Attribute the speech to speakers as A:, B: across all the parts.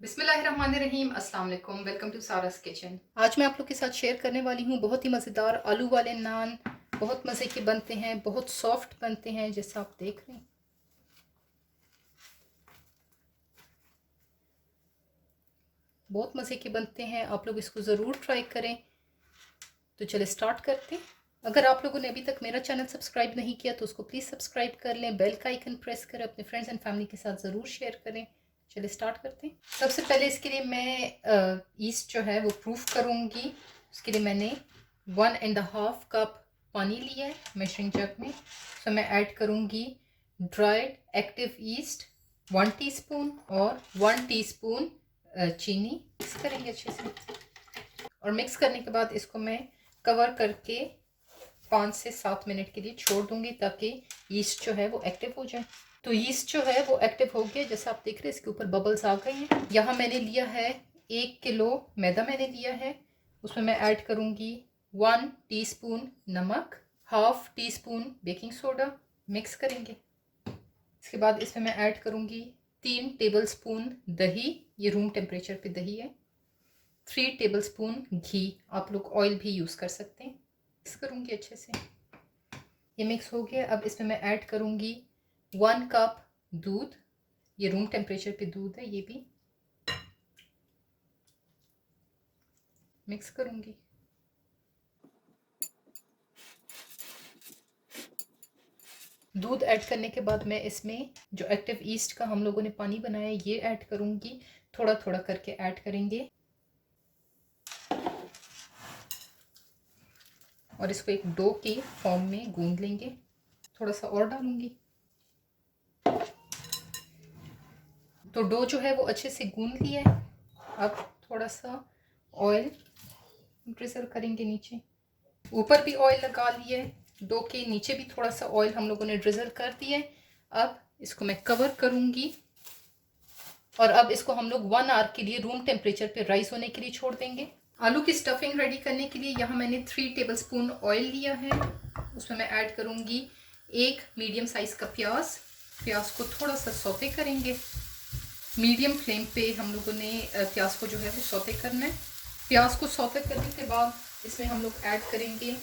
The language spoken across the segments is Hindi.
A: बिस्मिल्लाहिर्रहमानिर्रहीम। अस्सलाम वालेकुम। Welcome to Sara's kitchen.
B: आज मैं आप लोग के साथ शेयर करने वाली हूँ बहुत ही मज़ेदार आलू वाले नान। बहुत मज़े के बनते हैं, बहुत सॉफ्ट बनते हैं, जैसा आप देख रहे हैं। बहुत मज़े के बनते हैं, आप लोग इसको ज़रूर ट्राई करें। तो चले स्टार्ट करते हैं। अगर आप लोगों ने अभी तक मेरा चैनल सब्सक्राइब नहीं किया तो उसको प्लीज़ सब्सक्राइब कर लें, बेल का आइकन प्रेस करें, अपने फ्रेंड्स एंड फैमिली के साथ ज़रूर शेयर करें। चलिए स्टार्ट करते हैं। सबसे पहले इसके लिए मैं ईस्ट जो है वो प्रूफ करूँगी। उसके लिए मैंने 1.5 कप पानी लिया है मेजरिंग जग में। तो मैं ऐड करूँगी ड्राइड एक्टिव ईस्ट 1 टीस्पून और 1 टीस्पून चीनी। मिक्स करेंगे अच्छे से और मिक्स करने के बाद इसको मैं कवर करके 5 से 7 मिनट के लिए छोड़ दूंगी ताकि यीस्ट जो है वो एक्टिव हो जाए। तो यीस्ट जो है वो एक्टिव हो गया, जैसे आप देख रहे हैं इसके ऊपर बबल्स आ गए हैं। यहाँ मैंने लिया है 1 किलो मैदा मैंने लिया है। उसमें मैं ऐड करूँगी 1 टीस्पून नमक, half tea spoon baking soda. Mix करेंगे। इसके बाद इसमें मैं ऐड करूँगी 3 टेबल स्पून दही, ये रूम टेम्परेचर पे दही है। 3 टेबलस्पून घी, आप लोग ऑयल भी यूज़ कर सकते हैं। मिक्स करूँगी अच्छे से। ये मिक्स हो गया। अब इसमें मैं ऐड करूँगी 1 कप दूध, ये रूम टेम्परेचर पे दूध है, ये भी मिक्स करूँगी। दूध ऐड करने के बाद मैं इसमें जो एक्टिव ईस्ट का हम लोगों ने पानी बनाया है ये ऐड करूँगी। थोड़ा थोड़ा करके ऐड करेंगे और इसको एक डो के फॉर्म में गूंद लेंगे। थोड़ा सा और डालूंगी। तो डो जो है वो अच्छे से गूंद लिया है। अब थोड़ा सा ऑयल ड्रिजल करेंगे नीचे। ऊपर भी ऑयल लगा लिया है, डो के नीचे भी थोड़ा सा ऑयल हम लोगों ने ड्रिजल कर दिया है। अब इसको मैं कवर करूंगी और अब इसको हम लोग 1 आवर के लिए रूम टेम्परेचर पे राइस होने के लिए छोड़ देंगे। आलू की स्टफिंग रेडी करने के लिए यहाँ मैंने 3 टेबलस्पून ऑयल लिया है। उसमें मैं ऐड करूँगी 1 मीडियम साइज़ का प्याज। प्याज को थोड़ा सा सौते करेंगे। मीडियम फ्लेम पे हम लोगों ने प्याज को जो है वो सौते करना है। प्याज को सौते करने के बाद इसमें हम लोग ऐड करेंगे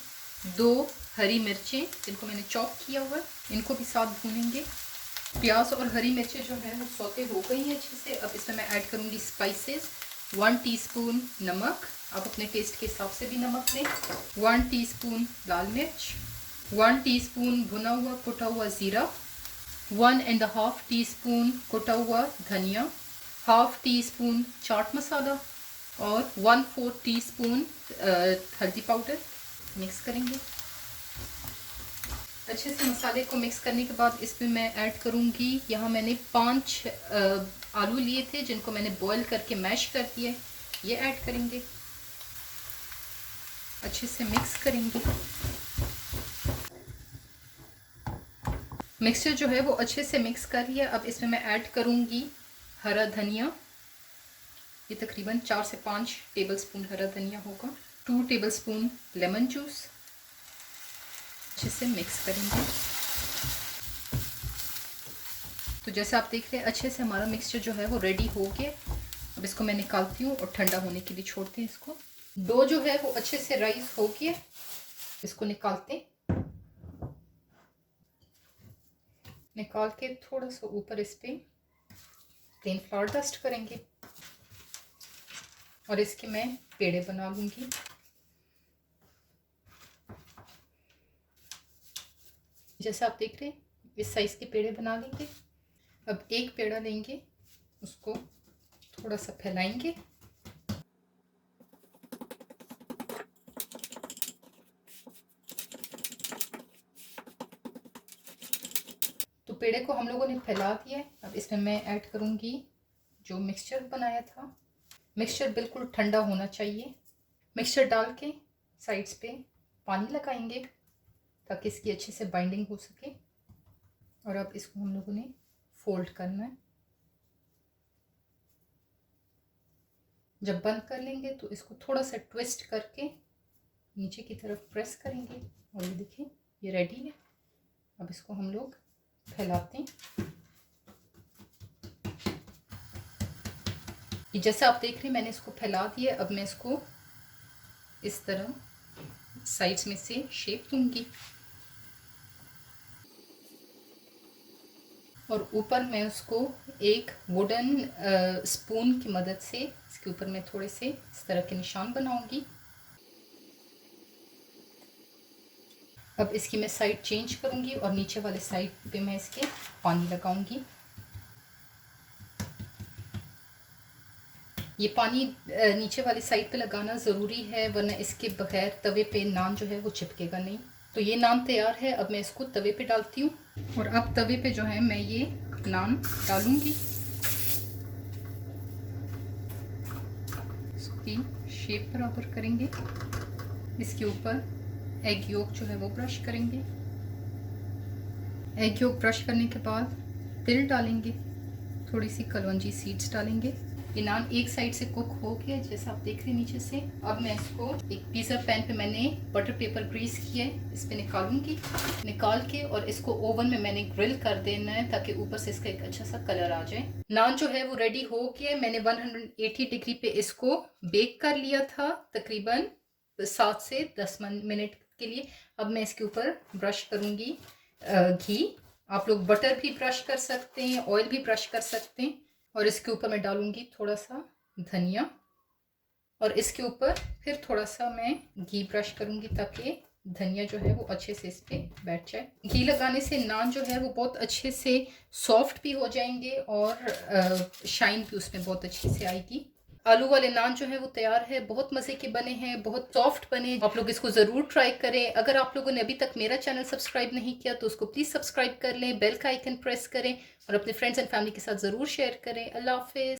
B: 2 हरी मिर्चें जिनको मैंने चॉप किया हुआ है, इनको भी साथ भूनेंगे। प्याज और हरी मिर्चें जो है वो सौते हो गई हैं अच्छे से। अब इसमें मैं ऐड करूँगी स्पाइसेस। 1 टीस्पून नमक, आप अपने टेस्ट के हिसाब से भी नमक लें। 1 टीस्पून लाल मिर्च, 1 टीस्पून भुना हुआ कुटा हुआ ज़ीरा, 1.5 टीस्पून कुटा हुआ धनिया, half tea spoon chaat masala और 1/4 टीस्पून हल्दी पाउडर। मिक्स करेंगे अच्छे से। मसाले को मिक्स करने के बाद इसमें मैं ऐड करूँगी, यहाँ मैंने 5 आलू लिए थे जिनको मैंने बॉईल करके मैश कर दिया है, ये ऐड करेंगे। अच्छे से मिक्स करेंगे। मिक्सचर जो है वो अच्छे से मिक्स कर लिया। अब इसमें मैं ऐड करूँगी हरा धनिया, ये तकरीबन 4 से 5 टेबलस्पून हरा धनिया होगा। 2 टेबलस्पून लेमन जूस। अच्छे से मिक्स करेंगे। तो जैसे आप देख रहे हैं अच्छे से हमारा मिक्सचर जो है वो रेडी हो गया। अब इसको मैं निकालती हूँ और ठंडा होने के लिए छोड़ते हैं इसको। डो जो है वो अच्छे से राइस हो गया, इसको निकालते हैं। निकाल के थोड़ा सा ऊपर इस पे प्लेन फ्लावर डस्ट करेंगे और इसके मैं पेड़े बना लूँगी। जैसे आप देख रहे हैं इस साइज़ के पेड़े बना लेंगे। अब एक पेड़ा लेंगे, उसको थोड़ा सा फैलाएंगे। तो पेड़े को हम लोगों ने फैला दिया है। अब इसमें मैं ऐड करूँगी जो मिक्सचर बनाया था। मिक्सचर बिल्कुल ठंडा होना चाहिए। मिक्सचर डाल के साइड्स पे पानी लगाएंगे ताकि इसकी अच्छे से बाइंडिंग हो सके। और अब इसको हम लोगों ने फोल्ड करना है। जब बंद कर लेंगे तो इसको थोड़ा सा ट्विस्ट करके नीचे की तरफ प्रेस करेंगे और ये देखिए ये रेडी है। अब इसको हम लोग फैलाते हैं। ये जैसे आप देख रहे हैं मैंने इसको फैला दिया। अब मैं इसको इस तरह साइड्स में से शेप दूंगी और ऊपर मैं उसको एक वुडन स्पून की मदद से इसके ऊपर मैं थोड़े से इस तरह के निशान बनाऊंगी। अब इसकी मैं साइड चेंज करूंगी और नीचे वाले साइड पे मैं इसके पानी लगाऊंगी। ये पानी नीचे वाली साइड पे लगाना ज़रूरी है, वरना इसके बगैर तवे पे नान जो है वो चिपकेगा नहीं। तो ये नान तैयार है। अब मैं इसको तवे पे डालती हूँ और अब तवे पे जो है मैं ये नान डालूंगी। इसकी शेप बराबर करेंगे। इसके ऊपर एग योक जो है वो ब्रश करेंगे। एग योक ब्रश करने के बाद तिल डालेंगे, थोड़ी सी कलौंजी सीड्स डालेंगे। ये नान एक साइड से कुक हो गया जैसा आप देख रहे हैं नीचे से। अब मैं इसको एक पिज़्ज़ा पैन पे मैंने बटर पेपर ग्रीस किया है, इस पे निकालूंगी। निकाल के और इसको ओवन में मैंने ग्रिल कर देना है ताकि ऊपर से इसका एक अच्छा सा कलर आ जाए। नान जो है वो रेडी हो गया है। मैंने 180 डिग्री पे इसको बेक कर लिया था तकरीबन 7 से 10 मिनट के लिए। अब मैं इसके ऊपर ब्रश करूंगी घी। आप लोग बटर भी ब्रश कर सकते हैं, ऑयल भी ब्रश कर सकते हैं। और इसके ऊपर मैं डालूंगी थोड़ा सा धनिया और इसके ऊपर फिर थोड़ा सा मैं घी ब्रश करूंगी ताकि धनिया जो है वो अच्छे से इस पे बैठ जाए। घी लगाने से नान जो है वो बहुत अच्छे से सॉफ्ट भी हो जाएंगे और शाइन भी उसमें बहुत अच्छे से आएगी। आलू वाले नान जो है वो तैयार है। बहुत मज़े के बने हैं, बहुत सॉफ्ट बने। आप लोग इसको ज़रूर ट्राई करें। अगर आप लोगों ने अभी तक मेरा चैनल सब्सक्राइब नहीं किया तो उसको प्लीज़ सब्सक्राइब कर लें, बेल का आइकन प्रेस करें और अपने फ्रेंड्स एंड फैमिली के साथ ज़रूर शेयर करें। अल्लाह हाफिज़।